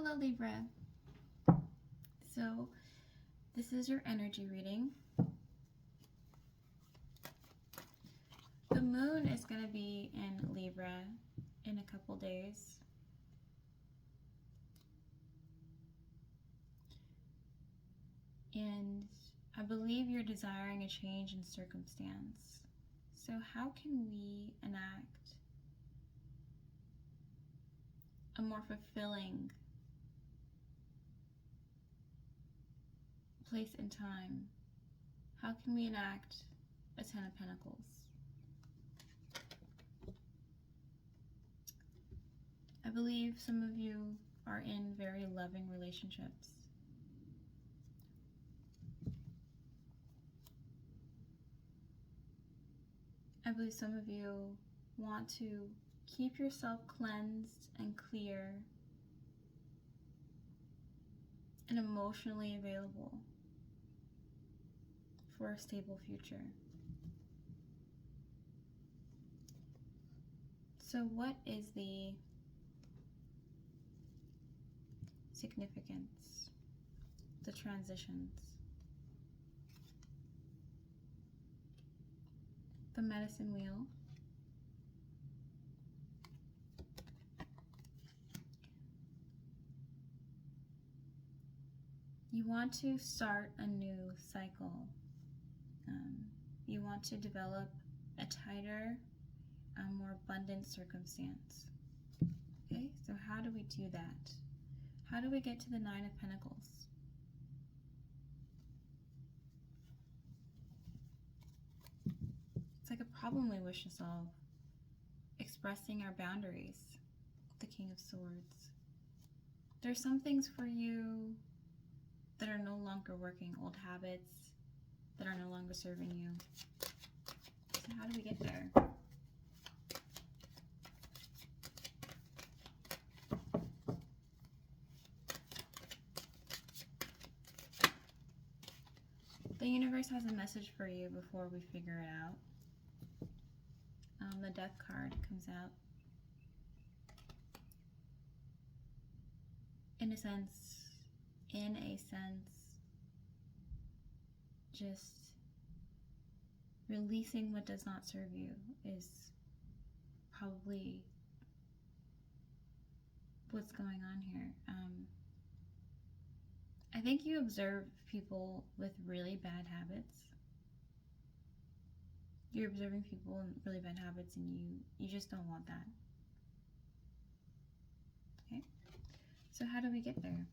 Hello Libra. So this is your energy reading. The moon is going to be in Libra in a couple days. And I believe you're desiring a change in circumstance. So how can we enact a more fulfilling place and time? How can we enact a Ten of Pentacles? I believe some of you are in very loving relationships. I believe some of you want to keep yourself cleansed and clear and emotionally available for a stable future. So what is the significance, the transitions, the medicine wheel, you want to start a new cycle. You want to develop a tighter, more abundant circumstance. Okay, so how do we do that? How do we get to the Nine of Pentacles? It's like a problem we wish to solve. Expressing our boundaries. The King of Swords. There's some things for you that are no longer working, old habits that are no longer serving you. So how do we get there? The universe has a message for you before we figure it out. The Death card comes out. In a sense, just releasing what does not serve you is probably what's going on here. I think you observe people with really bad habits. You're observing people in really bad habits and you just don't want that. Okay? So how do we get there?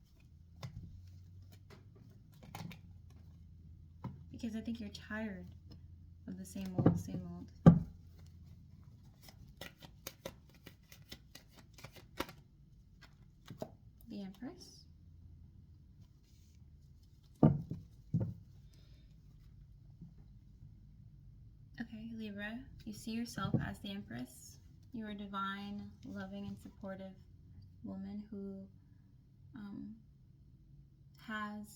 Because I think you're tired of the same old, same old. The Empress. Okay, Libra, you see yourself as the Empress. You're a divine, loving, and supportive woman who has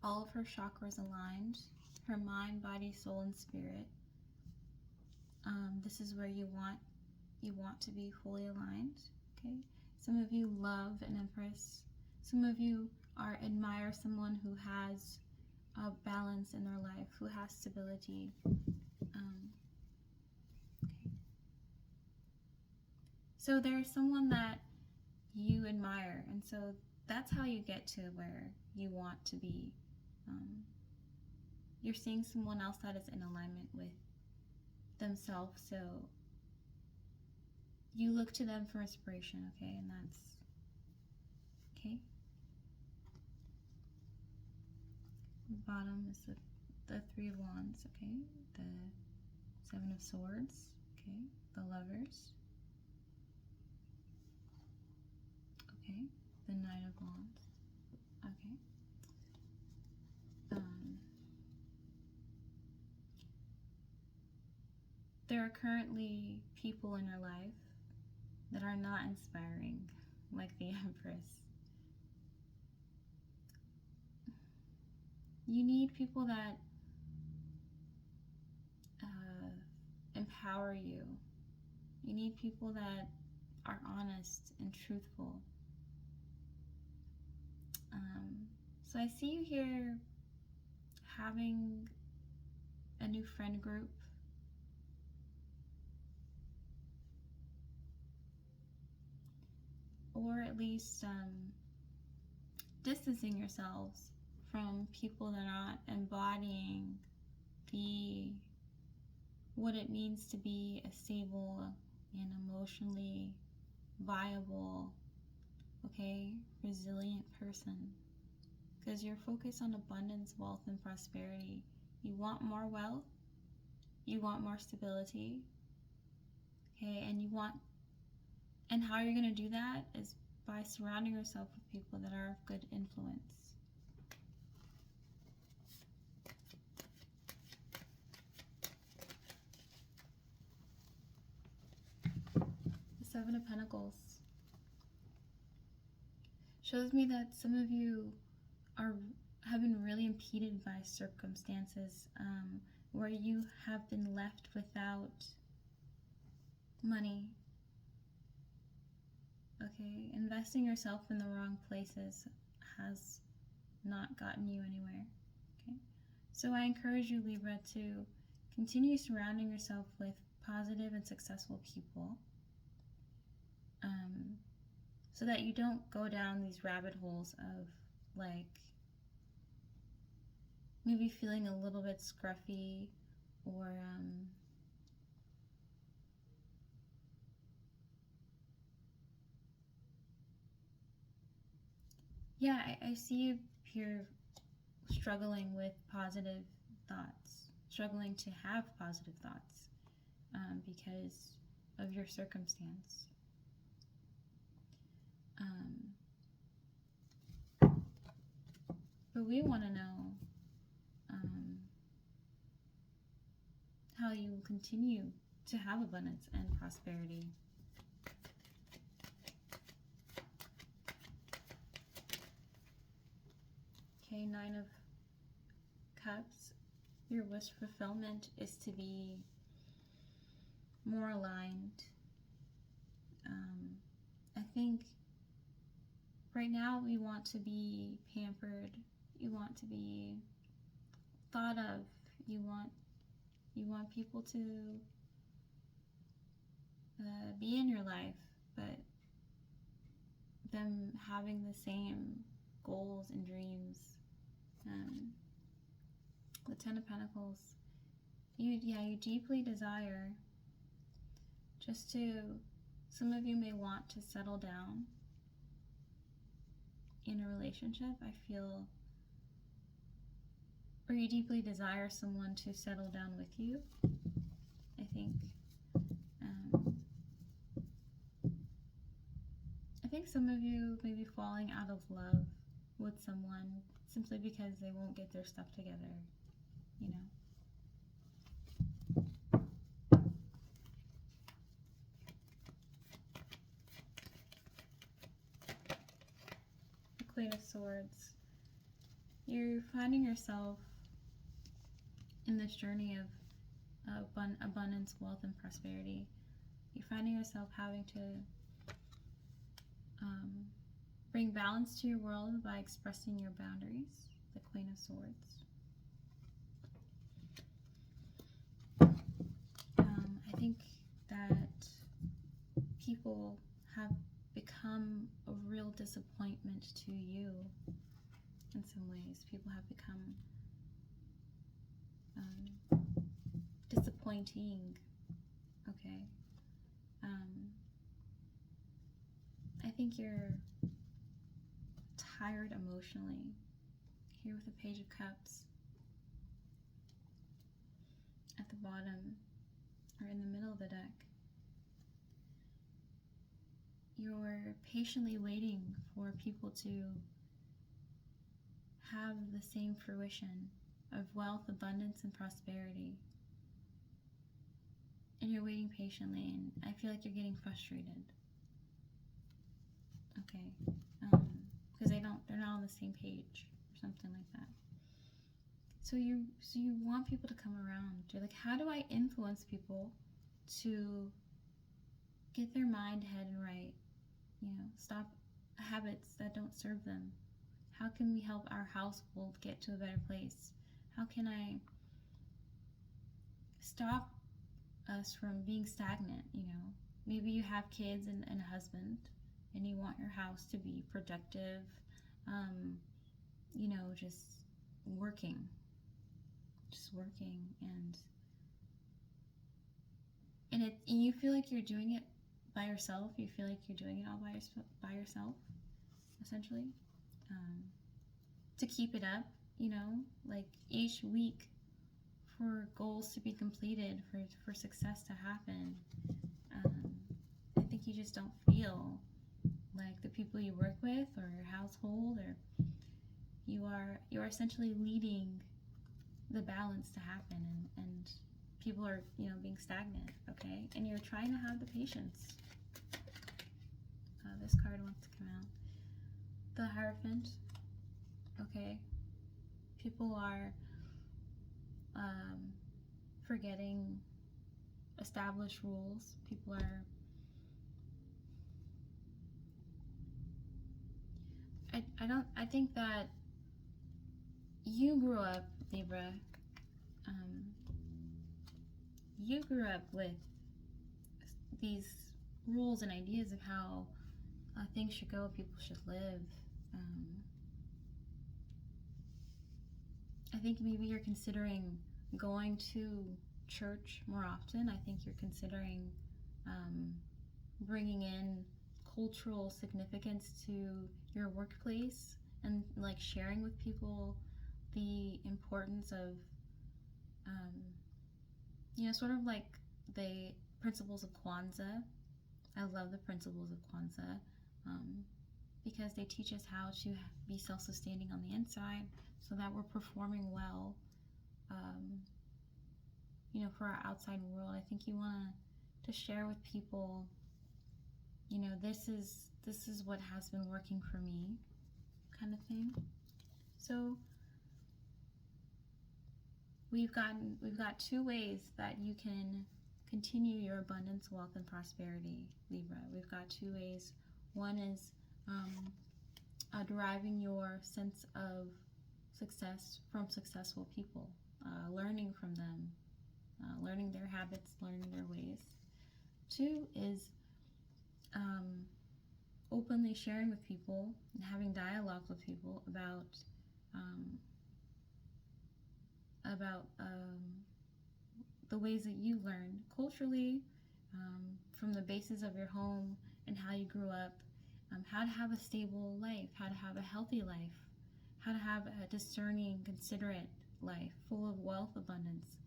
all of her chakras aligned, her mind, body, soul, and spirit. This is where you want to be fully aligned. Okay. Some of you love an Empress. Some of you admire someone who has a balance in their life, who has stability. Okay. So there's someone that you admire, and so that's how you get to where you want to be. You're seeing someone else that is in alignment with themselves, so you look to them for inspiration, okay? And that's okay. The bottom is the Three of Wands, okay? The Seven of Swords, okay? The Lovers, okay? The Knight of Wands, okay? There are currently people in your life that are not inspiring, like the Empress. You need people that empower you. You need people that are honest and truthful. So I see you here having a new friend group. Or at least distancing yourselves from people that are not embodying what it means to be a stable and emotionally viable, okay, resilient person. Because you're focused on abundance, wealth, and prosperity. You want more wealth, you want more stability, okay, and how you're going to do that is by surrounding yourself with people that are of good influence. The Seven of Pentacles shows me that some of you have been really impeded by circumstances where you have been left without money. Okay, investing yourself in the wrong places has not gotten you anywhere. Okay, so I encourage you, Libra, to continue surrounding yourself with positive and successful people, so that you don't go down these rabbit holes of like maybe feeling a little bit scruffy or yeah, I see you here struggling with positive thoughts, struggling to have positive thoughts because of your circumstance. But we want to know how you will continue to have abundance and prosperity. Okay, Nine of Cups. Your wish fulfillment is to be more aligned. I think right now we want to be pampered. You want to be thought of. You want people to be in your life, but them having the same goals and dreams. The Ten of Pentacles. You deeply desire just to, some of you may want to settle down in a relationship, I feel, or you deeply desire someone to settle down with you, I think. I think some of you may be falling out of love with someone simply because they won't get their stuff together, you know. The Queen of Swords. You're finding yourself in this journey of abundance, wealth, and prosperity. You're finding yourself having to bring balance to your world by expressing your boundaries. The Queen of Swords. I think that people have become a real disappointment to you in some ways. People have become disappointing. Okay. I think you're tired emotionally. Here with the Page of Cups at the bottom or in the middle of the deck. You're patiently waiting for people to have the same fruition of wealth, abundance, and prosperity. And you're waiting patiently, and I feel like you're getting frustrated. Okay, because they're not on the same page or something like that. So you want people to come around. You're like, how do I influence people to get their mind, head right? You know, stop habits that don't serve them. How can we help our household get to a better place? How can I stop us from being stagnant? You know, maybe you have kids and a husband, and you want your house to be productive, you know, just working, and you feel like you're doing it by yourself. You feel like you're doing it all by yourself, essentially. To keep it up, you know, like each week, for goals to be completed, for success to happen. I think you just don't feel like the people you work with or your household, or you are essentially leading the balance to happen, and people are, you know, being stagnant, okay? And you're trying to have the patience. This card wants to come out. The Hierophant, okay? People are forgetting established rules. People are, I think that you grew up, Libra, you grew up with these rules and ideas of how things should go, people should live. I think maybe you're considering going to church more often. I think you're considering bringing in cultural significance to your workplace, and like sharing with people the importance of, you know, sort of like the principles of Kwanzaa. I love the principles of Kwanzaa because they teach us how to be self-sustaining on the inside, so that we're performing well, you know, for our outside world. I think you want to share with people, you know, this is what has been working for me, kind of thing. So we've got two ways that you can continue your abundance, wealth, and prosperity, Libra. We've got two ways. One is deriving your sense of success from successful people, learning from them, learning their habits, learning their ways. Two is openly sharing with people and having dialogue with people about the ways that you learned culturally, from the basis of your home and how you grew up, how to have a stable life, how to have a healthy life, how to have a discerning, considerate life full of wealth, abundance,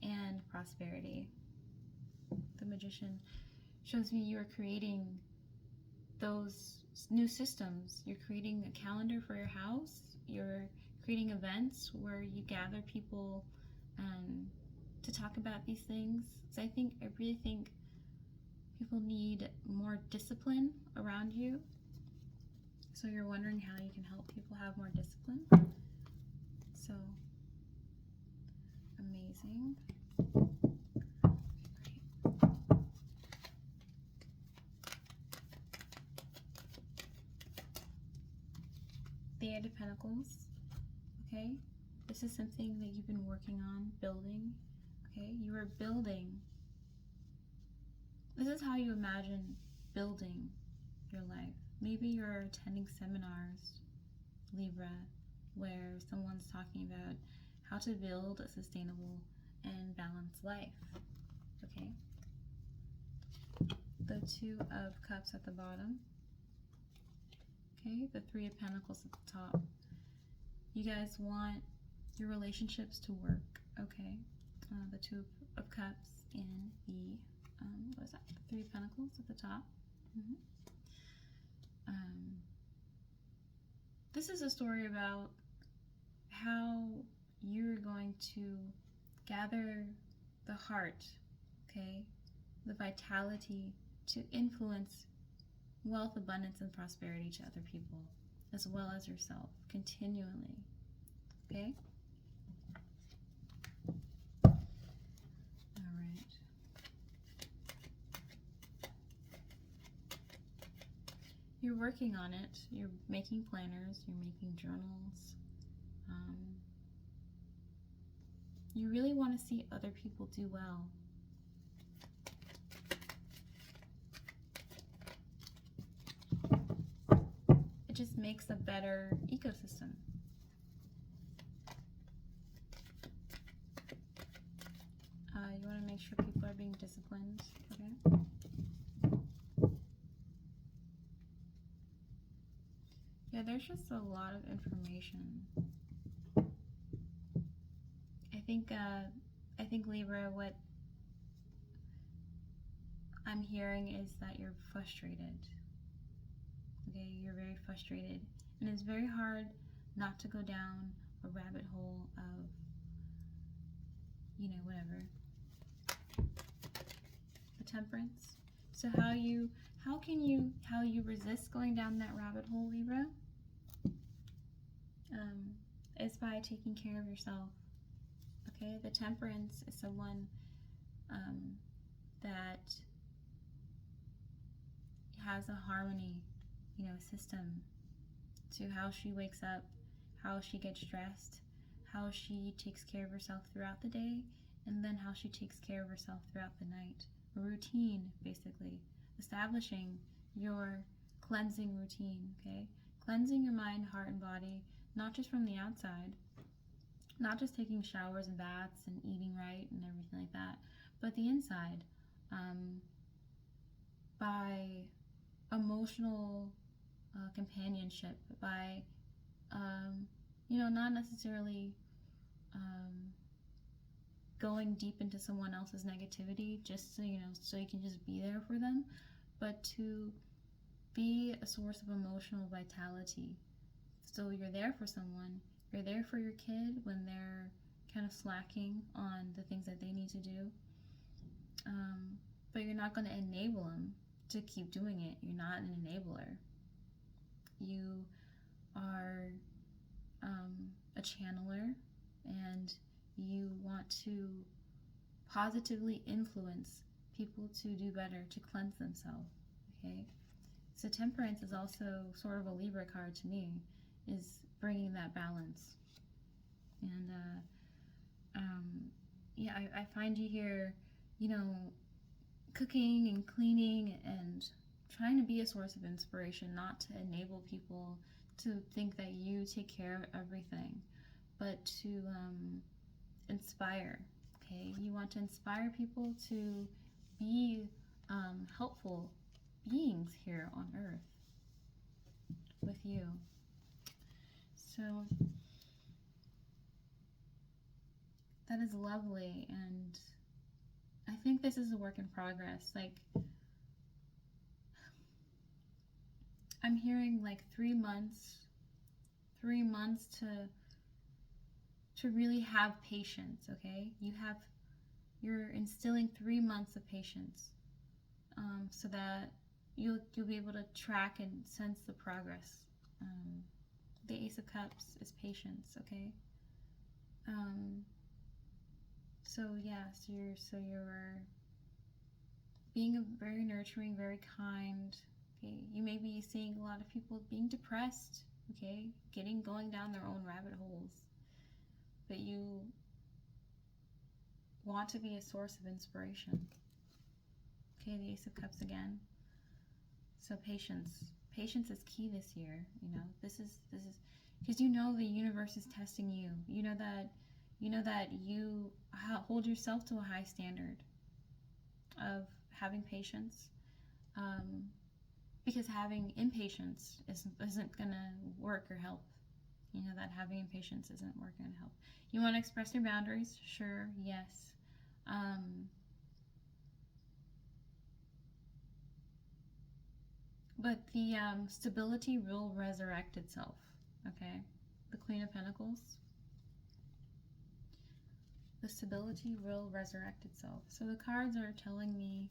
and prosperity. The Magician shows me you are creating those new systems. You're creating a calendar for your house. You're creating events where you gather people to talk about these things. So I really think people need more discipline around you. So you're wondering how you can help people have more discipline. So amazing. Great. The Eight of Pentacles. Okay, this is something that you've been working on, building. Okay, you are building. This is how you imagine building your life. Maybe you're attending seminars, Libra, where someone's talking about how to build a sustainable and balanced life. Okay, the Two of Cups at the bottom. Okay, the Three of Pentacles at the top. You guys want your relationships to work, okay? The Two of Cups and the, what is that? The Three of Pentacles at the top. This is a story about how you're going to gather the heart, okay? The vitality to influence wealth, abundance, and prosperity to other people, as well as yourself, continually, okay? All right. You're working on it. You're making planners. You're making journals. You really want to see other people do well. It just makes a better ecosystem. You want to make sure people are being disciplined, okay? Yeah, there's just a lot of information. I think Libra, what I'm hearing is that you're frustrated. Okay, you're very frustrated, and it's very hard not to go down a rabbit hole of, you know, whatever. The Temperance. So how you resist going down that rabbit hole, Libra? Is by taking care of yourself. Okay, the Temperance is someone that has a harmony, you know, system to how she wakes up, how she gets dressed, how she takes care of herself throughout the day, and then how she takes care of herself throughout the night. A routine, basically. Establishing your cleansing routine, okay? Cleansing your mind, heart, and body, not just from the outside, not just taking showers and baths and eating right and everything like that, but the inside, by emotional companionship, by you know, not necessarily going deep into someone else's negativity just so, you know, so you can just be there for them, but to be a source of emotional vitality. So you're there for someone, you're there for your kid when they're kind of slacking on the things that they need to do, but you're not going to enable them to keep doing it. You're not an enabler. You are a channeler, and you want to positively influence people to do better, to cleanse themselves, okay? So Temperance is also sort of a Libra card to me, is bringing that balance. And yeah, I find you here, you know, cooking and cleaning and trying to be a source of inspiration, not to enable people to think that you take care of everything, but to inspire, okay? You want to inspire people to be helpful beings here on Earth with you. So that is lovely, and I think this is a work in progress. Like, I'm hearing like 3 months to really have patience, okay? You're instilling 3 months of patience, so that you'll be able to track and sense the progress. The Ace of Cups is patience, okay? So yeah, so you're being very nurturing, very kind. Okay, you may be seeing a lot of people being depressed, okay, going down their own rabbit holes, but you want to be a source of inspiration. Okay, the Ace of Cups again. So patience is key this year. You know, this is because you know the universe is testing you. You know that you hold yourself to a high standard of having patience, because having impatience isn't gonna work or help. You know that having impatience isn't working to help. You want to express your boundaries? Sure, yes. But the stability will resurrect itself, okay? The Queen of Pentacles. The stability will resurrect itself. So the cards are telling me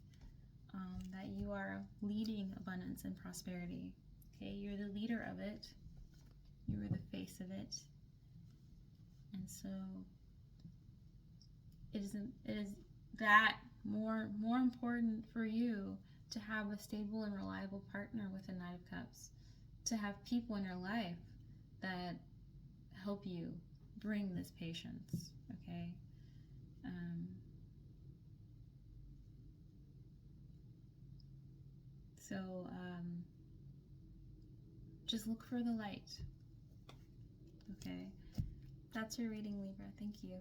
that you are leading abundance and prosperity. Okay, you're the leader of it. You are the face of it. And so it is that more important for you to have a stable and reliable partner with the Knight of Cups. to have people in your life that help you bring this patience, okay? So just look for the light, okay? That's your reading, Libra. Thank you.